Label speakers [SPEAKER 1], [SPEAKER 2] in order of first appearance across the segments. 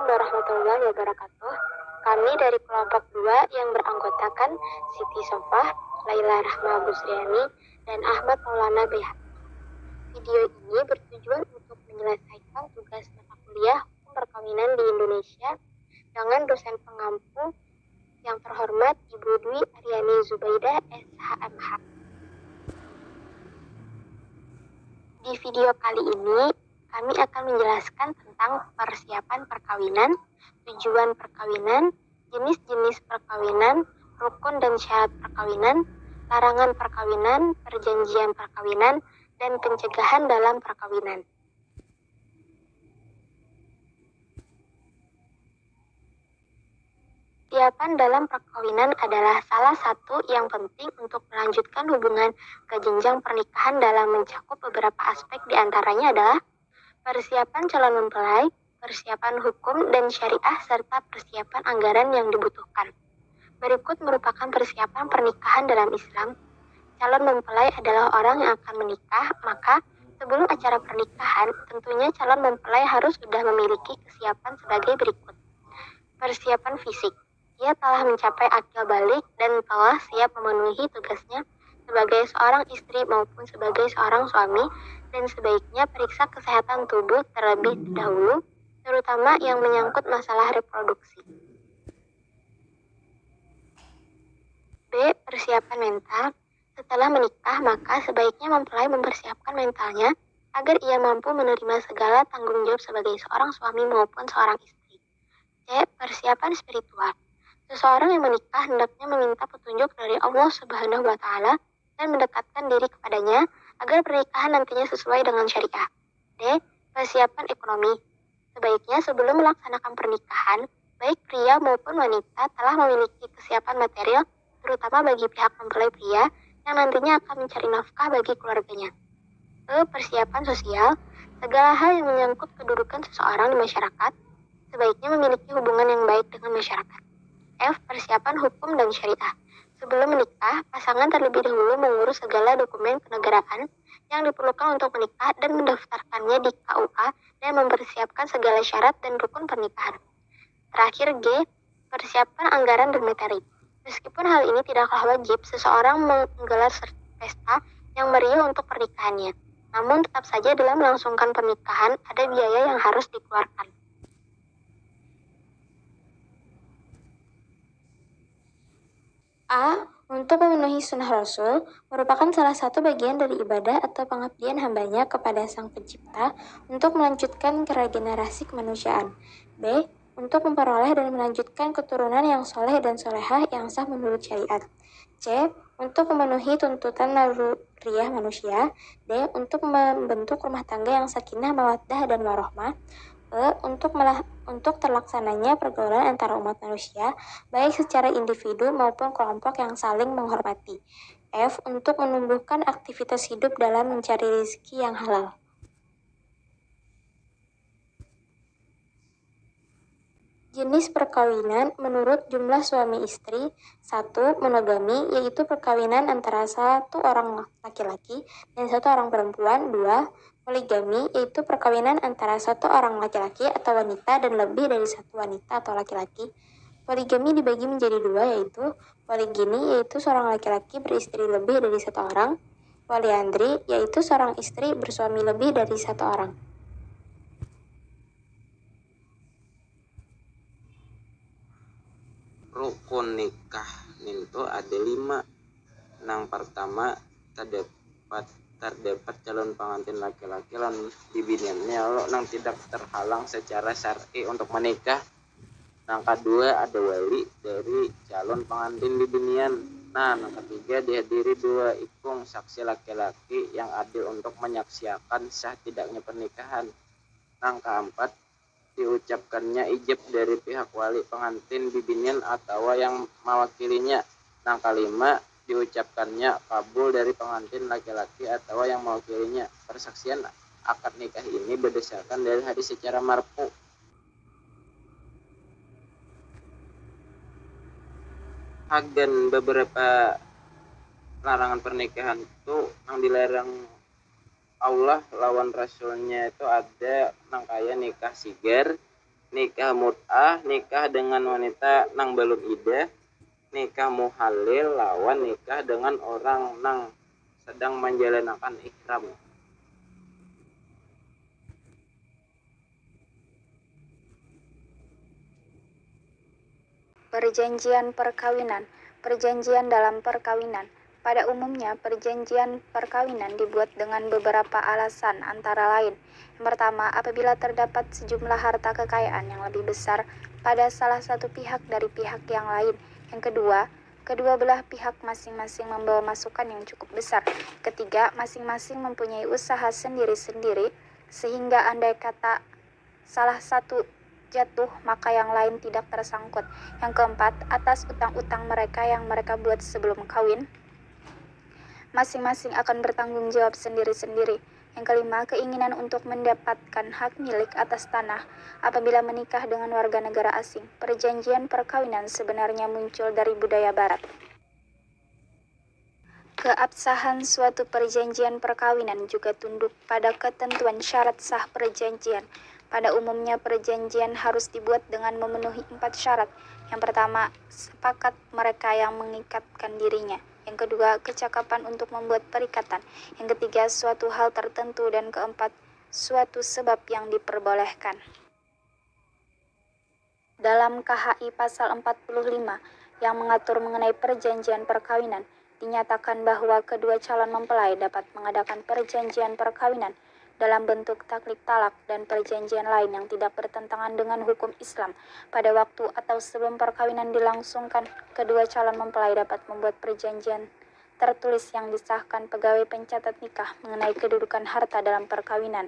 [SPEAKER 1] warahmatullahi wabarakatuh. Kami dari kelompok 2 yang beranggotakan Siti Sofah, Laila Rahma Busriani, dan Ahmad Maulana BH. Video ini bertujuan untuk menyelesaikan tugas mata kuliah hukum perkawinan di Indonesia dengan dosen pengampu yang terhormat Ibu Dwi Aryani Zubaidah SHMH. Di video kali ini, kami akan menjelaskan tentang persiapan perkawinan, tujuan perkawinan, jenis-jenis perkawinan, rukun dan syarat perkawinan, larangan perkawinan, perjanjian perkawinan, dan pencegahan dalam perkawinan. Persiapan dalam perkawinan adalah salah satu yang penting untuk melanjutkan hubungan ke jenjang pernikahan dalam mencakup beberapa aspek, diantaranya adalah persiapan calon mempelai, persiapan hukum dan syariah, serta persiapan anggaran yang dibutuhkan. Berikut merupakan persiapan pernikahan dalam Islam. Calon mempelai adalah orang yang akan menikah, maka sebelum acara pernikahan, tentunya calon mempelai harus sudah memiliki kesiapan sebagai berikut. Persiapan fisik. Ia telah mencapai akil balik dan telah siap memenuhi tugasnya sebagai seorang istri maupun sebagai seorang suami, dan sebaiknya periksa kesehatan tubuh terlebih dahulu, terutama yang menyangkut masalah reproduksi. B. Persiapan mental. Setelah menikah, maka sebaiknya mempelai mempersiapkan mentalnya agar ia mampu menerima segala tanggung jawab sebagai seorang suami maupun seorang istri. C. Persiapan spiritual. Seseorang yang menikah hendaknya meminta petunjuk dari Allah Subhanahu wa Ta'ala dan mendekatkan diri kepadanya agar pernikahan nantinya sesuai dengan syariah. D. Persiapan ekonomi. Sebaiknya sebelum melaksanakan pernikahan, baik pria maupun wanita telah memiliki kesiapan material, terutama bagi pihak mempelai pria yang nantinya akan mencari nafkah bagi keluarganya. E. Persiapan sosial. Segala hal yang menyangkut kedudukan seseorang di masyarakat, sebaiknya memiliki hubungan yang baik dengan masyarakat. F. Persiapan hukum dan syariah. Sebelum menikah, pasangan terlebih dahulu mengurus segala dokumen kenegaraan yang diperlukan untuk menikah dan mendaftarkannya di KUA dan mempersiapkan segala syarat dan rukun pernikahan. Terakhir G. Persiapan anggaran dan materi. Meskipun hal ini tidaklah wajib, seseorang menggelar pesta yang meriah untuk pernikahannya. Namun tetap saja dalam melangsungkan pernikahan ada biaya yang harus dikeluarkan. A. Untuk memenuhi sunnah Rasul merupakan salah satu bagian dari ibadah atau pengabdian hambanya kepada Sang Pencipta untuk melanjutkan regenerasi kemanusiaan. B. Untuk memperoleh dan melanjutkan keturunan yang soleh dan solehah yang sah menurut syariat. C. Untuk memenuhi tuntutan naluriah manusia. D. Untuk membentuk rumah tangga yang sakinah, mawaddah, dan warohmah. E. Untuk terlaksananya pergaulan antara umat manusia, baik secara individu maupun kelompok yang saling menghormati. F. Untuk menumbuhkan aktivitas hidup dalam mencari rezeki yang halal. Jenis perkawinan menurut jumlah suami istri. 1. Monogami, yaitu perkawinan antara satu orang laki-laki dan satu orang perempuan. 2. Poligami, yaitu perkawinan antara satu orang laki-laki atau wanita dan lebih dari satu wanita atau laki-laki. Poligami dibagi menjadi 2, yaitu poligini, yaitu seorang laki-laki beristri lebih dari satu orang. Poliandri, yaitu seorang istri bersuami lebih dari satu orang.
[SPEAKER 2] Rukun nikah itu ada 5. Yang pertama terdapat calon pengantin laki-laki lan bibiniannya lo nang tidak terhalang secara syar'i untuk menikah. Yang kedua ada wali dari calon pengantin bibinian. Yang ketiga dihadiri 2 ikung saksi laki-laki yang adil untuk menyaksikan sah tidaknya pernikahan. Yang keempat diucapkannya ijab dari pihak wali pengantin bibinian atau yang mewakilinya. Yang kelima diucapkannya kabul dari pengantin laki-laki atau yang mewakilinya. Persaksian akad nikah ini berdasarkan dari hadis secara marfu. Dan beberapa larangan pernikahan itu yang dilarang Allah lawan Rasulnya itu ada nang kaya nikah sigar, nikah mut'ah, nikah dengan wanita nang belum idah, nikah muhalil lawan nikah dengan orang nang sedang menjalankan ihram.
[SPEAKER 1] Perjanjian perkawinan. Perjanjian dalam perkawinan. Pada umumnya, perjanjian perkawinan dibuat dengan beberapa alasan, antara lain: yang pertama, apabila terdapat sejumlah harta kekayaan yang lebih besar pada salah satu pihak dari pihak yang lain. Yang kedua, kedua belah pihak masing-masing membawa masukan yang cukup besar. Ketiga, masing-masing mempunyai usaha sendiri-sendiri, sehingga andai kata salah satu jatuh, maka yang lain tidak tersangkut. Yang keempat, atas utang-utang mereka yang mereka buat sebelum kawin, masing-masing akan bertanggung jawab sendiri-sendiri. Yang kelima, keinginan untuk mendapatkan hak milik atas tanah apabila menikah dengan warga negara asing. Perjanjian perkawinan sebenarnya muncul dari budaya barat. Keabsahan suatu perjanjian perkawinan juga tunduk pada ketentuan syarat sah perjanjian. Pada umumnya, perjanjian harus dibuat dengan memenuhi 4 syarat. Yang pertama, sepakat mereka yang mengikatkan dirinya. Yang kedua, kecakapan untuk membuat perikatan. Yang ketiga, suatu hal tertentu. Dan keempat, suatu sebab yang diperbolehkan. Dalam KHI pasal 45 yang mengatur mengenai perjanjian perkawinan, dinyatakan bahwa kedua calon mempelai dapat mengadakan perjanjian perkawinan dalam bentuk taklik talak dan perjanjian lain yang tidak bertentangan dengan hukum Islam. Pada waktu atau sebelum perkawinan dilangsungkan, kedua calon mempelai dapat membuat perjanjian tertulis yang disahkan pegawai pencatat nikah mengenai kedudukan harta dalam perkawinan.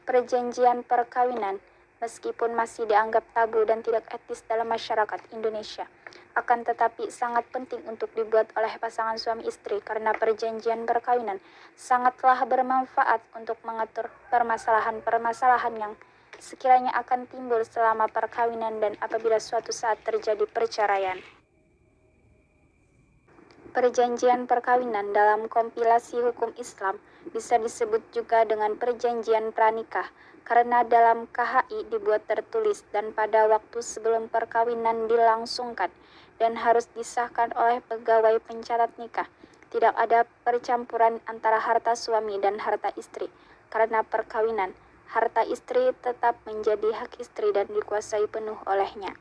[SPEAKER 1] Perjanjian perkawinan, meskipun masih dianggap tabu dan tidak etis dalam masyarakat Indonesia, akan tetapi sangat penting untuk dibuat oleh pasangan suami istri karena perjanjian perkawinan sangatlah bermanfaat untuk mengatur permasalahan-permasalahan yang sekiranya akan timbul selama perkawinan dan apabila suatu saat terjadi perceraian. Perjanjian perkawinan dalam kompilasi hukum Islam bisa disebut juga dengan perjanjian pranikah karena dalam KHI dibuat tertulis dan pada waktu sebelum perkawinan dilangsungkan dan harus disahkan oleh pegawai pencatat nikah. Tidak ada percampuran antara harta suami dan harta istri. Karena perkawinan, harta istri tetap menjadi hak istri dan dikuasai penuh olehnya.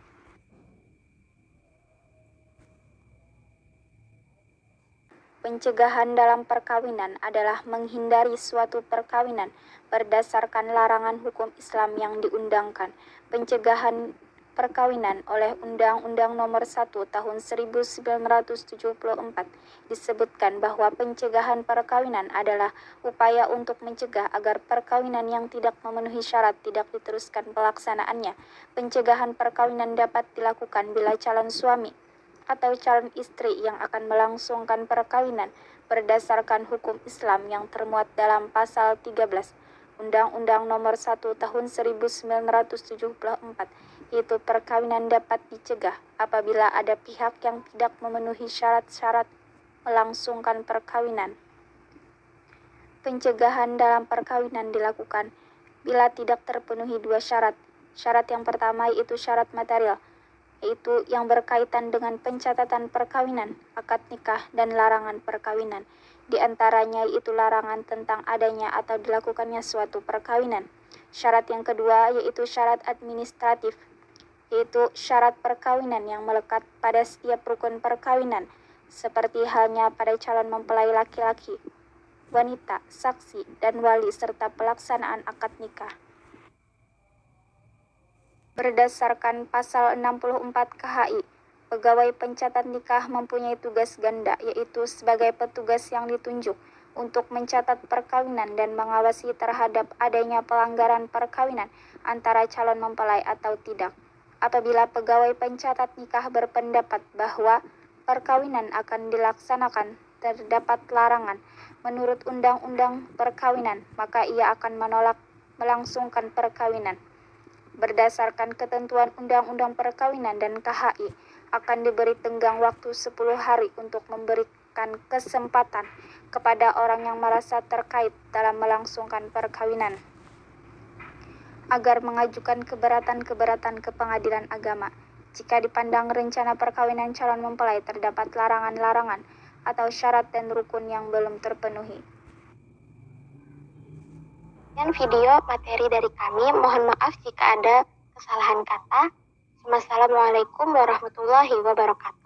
[SPEAKER 1] Pencegahan dalam perkawinan adalah menghindari suatu perkawinan berdasarkan larangan hukum Islam yang diundangkan. Pencegahan perkawinan oleh Undang-Undang Nomor 1 Tahun 1974 disebutkan bahwa pencegahan perkawinan adalah upaya untuk mencegah agar perkawinan yang tidak memenuhi syarat tidak diteruskan pelaksanaannya. Pencegahan perkawinan dapat dilakukan bila calon suami atau calon istri yang akan melangsungkan perkawinan berdasarkan hukum Islam yang termuat dalam pasal 13 Undang-Undang Nomor 1 Tahun 1974, yaitu perkawinan dapat dicegah apabila ada pihak yang tidak memenuhi syarat-syarat melangsungkan perkawinan. Pencegahan dalam perkawinan dilakukan bila tidak terpenuhi 2 syarat. Syarat yang pertama yaitu syarat material, yaitu yang berkaitan dengan pencatatan perkawinan, akad nikah, dan larangan perkawinan. Di antaranya yaitu larangan tentang adanya atau dilakukannya suatu perkawinan. Syarat yang kedua yaitu syarat administratif, yaitu syarat perkawinan yang melekat pada setiap rukun perkawinan, seperti halnya pada calon mempelai laki-laki, wanita, saksi, dan wali, serta pelaksanaan akad nikah. Berdasarkan pasal 64 KHI, pegawai pencatat nikah mempunyai tugas ganda, yaitu sebagai petugas yang ditunjuk untuk mencatat perkawinan dan mengawasi terhadap adanya pelanggaran perkawinan antara calon mempelai atau tidak. Apabila pegawai pencatat nikah berpendapat bahwa perkawinan akan dilaksanakan terdapat larangan menurut undang-undang perkawinan, maka ia akan menolak melangsungkan perkawinan. Berdasarkan ketentuan Undang-Undang Perkawinan dan KHI, akan diberi tenggang waktu 10 hari untuk memberikan kesempatan kepada orang yang merasa terkait dalam melangsungkan perkawinan.
[SPEAKER 3] agar mengajukan keberatan-keberatan ke pengadilan agama jika dipandang rencana perkawinan calon mempelai terdapat larangan-larangan atau syarat dan rukun yang belum terpenuhi.
[SPEAKER 1] Dan video materi dari kami, mohon maaf jika ada kesalahan kata. Wassalamualaikum warahmatullahi wabarakatuh.